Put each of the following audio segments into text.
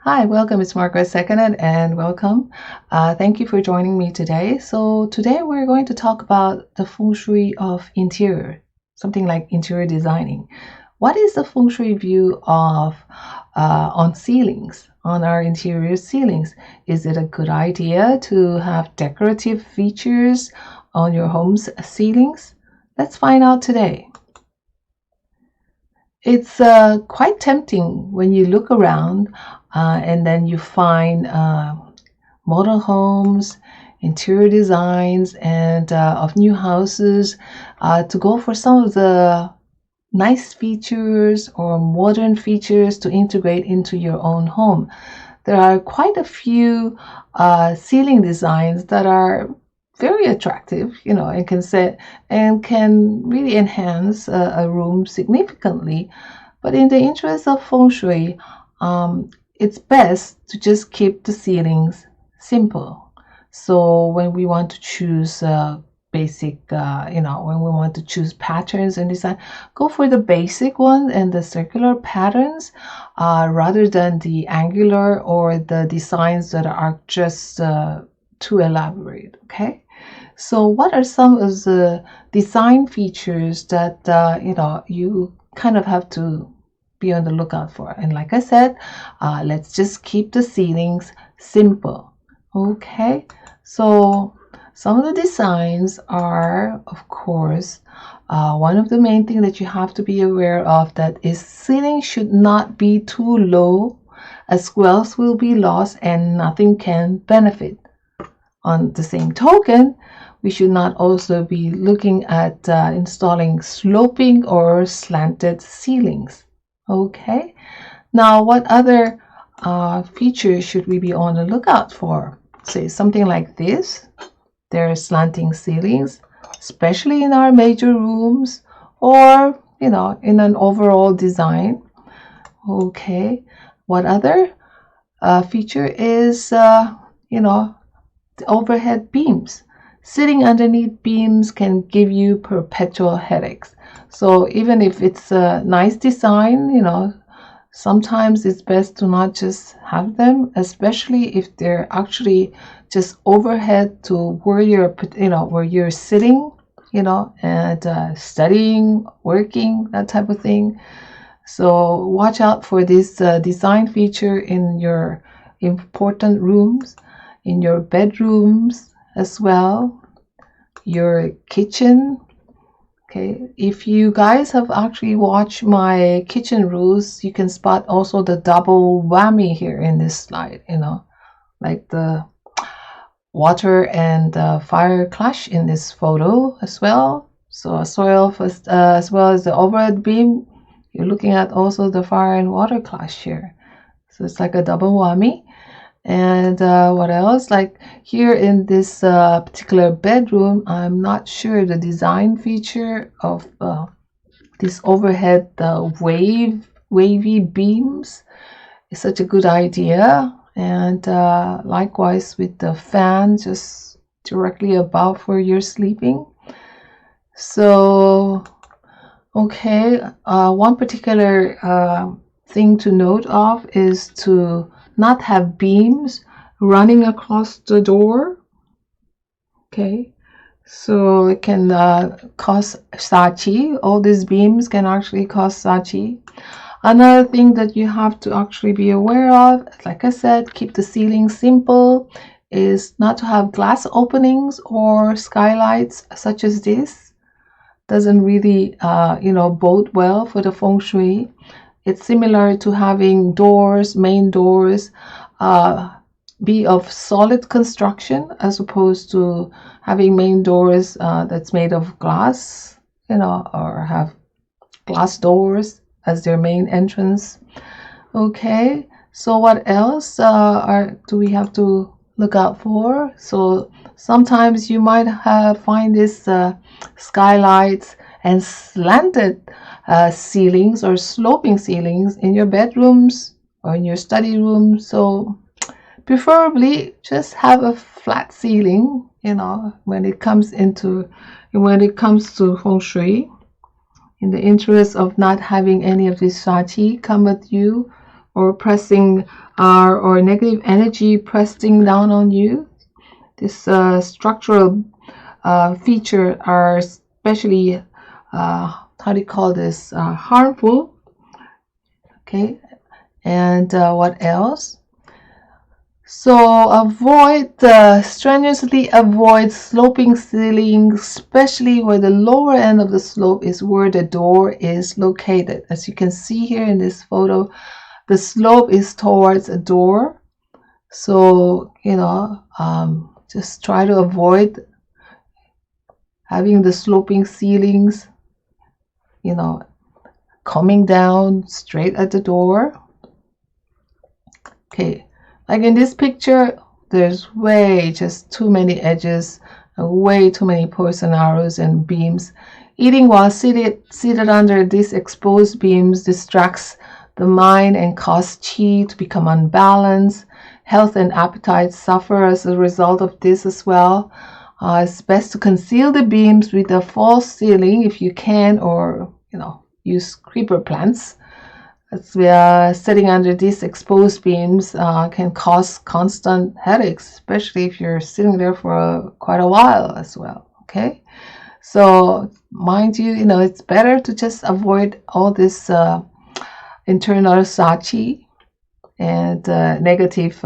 Hi, welcome. It's Margaret Seconded, and welcome. Thank you for joining me today. So today we're going to talk about the feng shui of interior, something like interior designing. What is the feng shui view of on ceilings, on our interior ceilings? Is it a good idea to have decorative features on your home's ceilings? Let's find out today. It's quite tempting when you look around and then you find model homes, interior designs, and of new houses to go for some of the nice features or modern features to integrate into your own home. There are quite a few ceiling designs that are very attractive, and can really enhance a room significantly. But in the interest of feng shui, it's best to just keep the ceilings simple. So when we want to choose basic, when we want to choose patterns and design, go for the basic one and the circular patterns rather than the angular or the designs that are just too elaborate. Okay. So what are some of the design features that you kind of have to be on the lookout for? And like I said, let's just keep the ceilings simple. Okay, so some of the designs are, of course, one of the main things that you have to be aware of, that is ceiling should not be too low, as wealth will be lost and nothing can benefit. On the same token, we should not also be looking at installing sloping or slanted ceilings. Okay, now what other features should we be on the lookout for? Say something like this. There are slanting ceilings, especially in our major rooms or in an overall design. Okay, what other feature is the overhead beams. Sitting underneath beams can give you perpetual headaches. So even if it's a nice design, sometimes it's best to not just have them, especially if they're actually just overhead to where you're sitting, and studying, working, that type of thing. So watch out for this design feature in your important rooms, in your bedrooms as well, your kitchen. Okay, if you guys have actually watched my kitchen rules, you can spot also the double whammy here in this slide, like the water and fire clash in this photo as well. So a soil first, as well as the overhead beam, you're looking at also the fire and water clash here. So it's like a double whammy. And what else? Like here in this particular bedroom, I'm not sure the design feature of this overhead wavy beams is such a good idea. And likewise with the fan just directly above where you're sleeping. So, okay, one particular thing to note of is to not have beams running across the door. Okay, so it can cause sachi. All these beams can actually cause sachi. Another thing that you have to actually be aware of, like I said, keep the ceiling simple, is not to have glass openings or skylights such as this. Doesn't really bode well for the feng shui. It's similar to having doors, main doors, be of solid construction as opposed to having main doors that's made of glass, or have glass doors as their main entrance. Okay, so what else do we have to look out for? So sometimes you might find this skylights and slanted ceilings or sloping ceilings in your bedrooms or in your study room. So preferably just have a flat ceiling, when it comes to feng shui, in the interest of not having any of this shachi come with you or pressing or negative energy pressing down on you. This structural feature are especially how do you call this, harmful. Okay, and what else? So strenuously avoid sloping ceilings, especially where the lower end of the slope is where the door is located. As you can see here in this photo, the slope is towards a door. So, just try to avoid having the sloping ceilings, coming down straight at the door. Okay, like in this picture, there's just too many edges, way too many poison arrows and beams. Eating while seated under these exposed beams distracts the mind and causes chi to become unbalanced. Health and appetite suffer as a result of this as well. It's best to conceal the beams with a false ceiling if you can, or use creeper plants. As we are sitting under these exposed beams can cause constant headaches, especially if you're sitting there for quite a while as well. Okay, so mind you, it's better to just avoid all this internal sachi and negative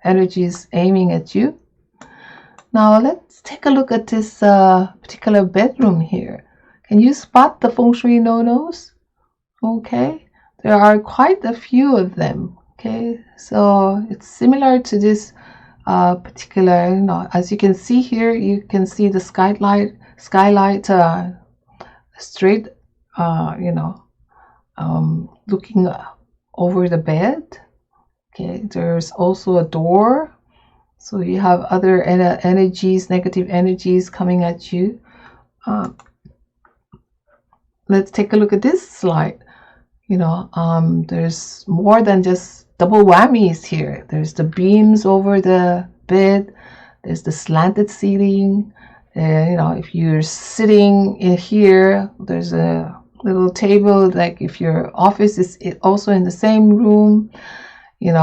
energies aiming at you. Now let's take a look at this particular bedroom here. Can you spot the Feng Shui no-nos? Okay, there are quite a few of them. Okay, so it's similar to this particular, as you can see here, you can see the skylight straight, looking over the bed. Okay, there's also a door. So you have other energies, negative energies coming at you. Let's take a look at this slide. There's more than just double whammies here. There's the beams over the bed. There's the slanted ceiling. If you're sitting in here, there's a little table. Like if your office is also in the same room, it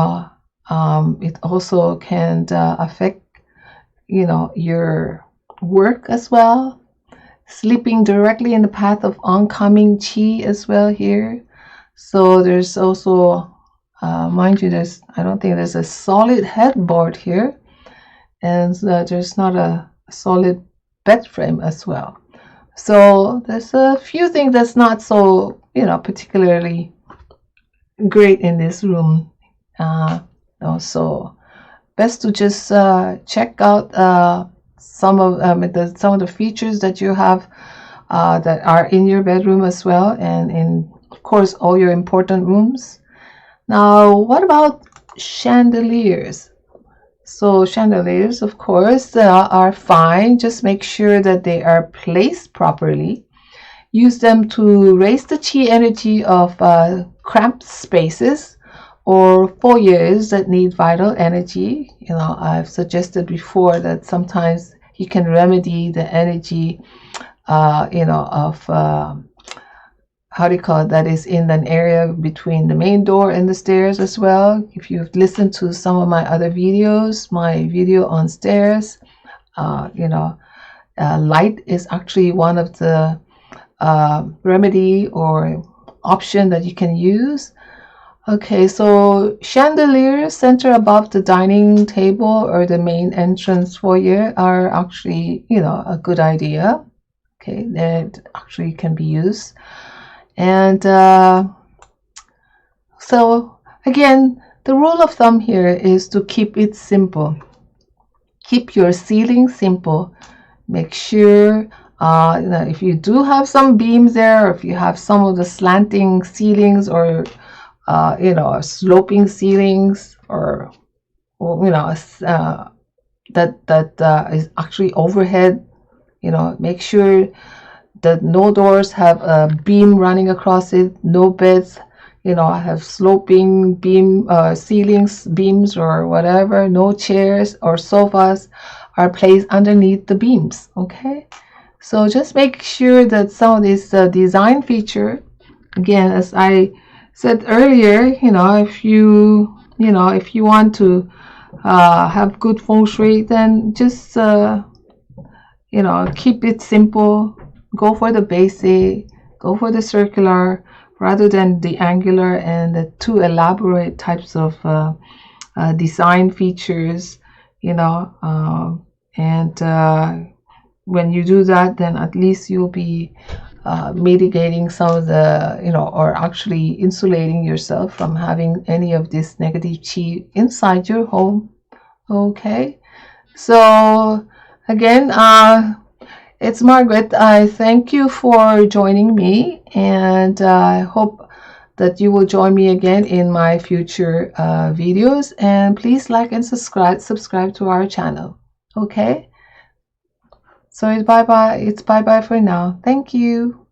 also can affect, your work as well. Sleeping directly in the path of oncoming chi as well here. So there's also, mind you, I don't think there's a solid headboard here, and there's not a solid bed frame as well. So there's a few things that's not so, particularly great in this room. So best to just check out some of the features that you have that are in your bedroom as well, and in, of course, all your important rooms. Now, what about chandeliers? So chandeliers, of course, are fine. Just make sure that they are placed properly. Use them to raise the chi energy of cramped spaces or foyers that need vital energy. I've suggested before that sometimes you can remedy the energy, of how do you call it, that is in an area between the main door and the stairs as well. If you've listened to some of my other videos, my video on stairs, light is actually one of the remedy or option that you can use. Okay, so chandeliers center above the dining table or the main entrance foyer are actually, a good idea. Okay, that actually can be used. And so again, the rule of thumb here is to keep it simple. Keep your ceiling simple. Make sure if you do have some beams there, or if you have some of the slanting ceilings or sloping ceilings, or that is actually overhead, make sure that no doors have a beam running across it, no beds have sloping beam ceilings, beams or whatever, no chairs or sofas are placed underneath the beams. Okay, so just make sure that some of this design feature, again, as I said earlier, if you want to have good feng shui, then just keep it simple. Go for the basic. Go for the circular rather than the angular and the too elaborate types of design features. You know, and when you do that, then at least you'll be mitigating some of the, or actually insulating yourself from having any of this negative chi inside your home. Okay, so again, it's Margaret. I thank you for joining me, and I hope that you will join me again in my future videos. And please like and subscribe to our channel. Okay, so it's bye bye. It's bye bye for now. Thank you.